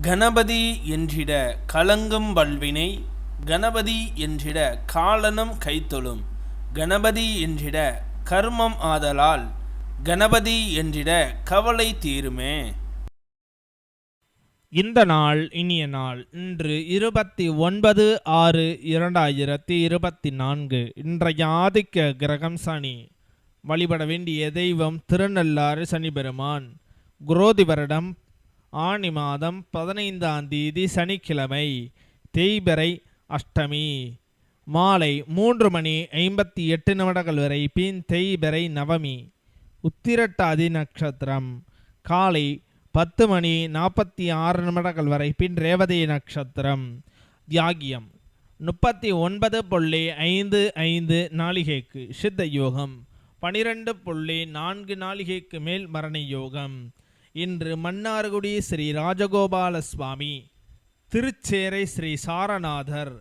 கணபதி என்றிட கலங்கும் வல்வினை, கணபதி என்றிட காலனும் கைத்தொழும், கணபதி என்றிட கர்மம் ஆதலால், கணபதி என்றிட கவலை தீருமே. இந்த நாள் இனிய நாள். இன்று 29/6/2024. இன்றைய ஆதிக்க கிரகம் சனி. வழிபட வேண்டிய தெய்வம் திருநள்ளாறு சனி பெருமான். குரோதி வருடம் ஆனி மாதம் 15ஆம் தேதி சனிக்கிழமை, தேய்பிறை அஷ்டமி. மாலை 3:58 வரை பின் தேய்பிறை நவமி. உத்திரட்டாதி நட்சத்திரம். காலை 10:46 வரை பின் ரேவதி நட்சத்திரம். தியாகியம் 39.55 நாளிகைக்கு சித்த யோகம், 12.4 நாளிகைக்கு மேல் மரண யோகம். இன்று மன்னார்குடி ஸ்ரீ ராஜகோபால சுவாமி, திருச்சேரை ஸ்ரீ சாரநாதர்,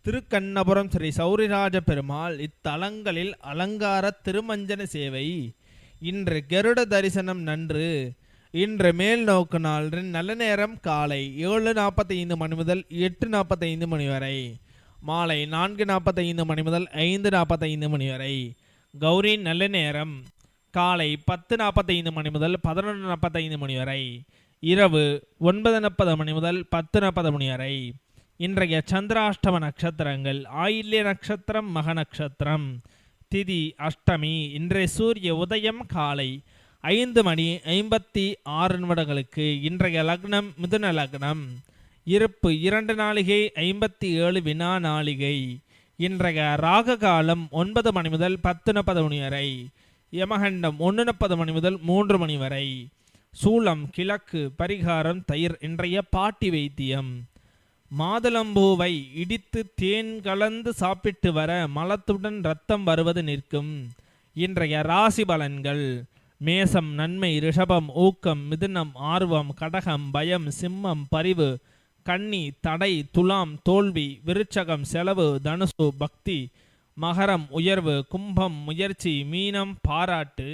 திருக்கண்ணபுரம் ஸ்ரீ சௌரிராஜ பெருமாள் இத்தலங்களில் அலங்கார திருமஞ்சன சேவை. இன்று கருட தரிசனம் நன்று. இன்று மேல் நோக்கு நாள். நல்ல நேரம் காலை 7:45 மணி முதல் 8:45 மணி வரை, மாலை 4:45 மணி முதல் 5:45 மணி வரை. கௌரி நல்ல நேரம் காலை 10:45 மணி முதல் 11:45 மணி வரை, இரவு 9:40 மணி முதல் 10:40 மணி வரை. இன்றைய சந்திராஷ்டம நட்சத்திரங்கள்: ஆயில்ய நட்சத்திரம், மக நட்சத்திரம், திதி அஷ்டமி. இன்றைய சூரிய உதயம் காலை 5:56 இன்றைய லக்னம் மிதுன லக்னம். இருப்பு 2 நாளிகை 57 வினா நாளிகை. இன்றைய ராக காலம் 9 மணி முதல் 10:40 மணி வரை, யமகண்டம் 1:30 மணி முதல் 3 மணி வரை. சூலம் கிழக்கு, பரிகாரம் தயிர். இன்றைய பாட்டி வைத்தியம். மாதுளம்பூவை இடித்து தேன் கலந்து சாப்பிட்டு வர மலத்துடன் இரத்தம் வருவது நிற்கும். இன்றைய ராசி பலன்கள்: மேசம் நன்மை, ரிஷபம் ஊக்கம், மிதுனம் ஆர்வம், கடகம் பயம், சிம்மம் பரிவு, கன்னி தடை, துலாம் தோல்வி, விருச்சகம் செலவு, தனுசு பக்தி, மகரம் உயர்வு, கும்பம் முயற்சி, மீனம் பாராட்டு.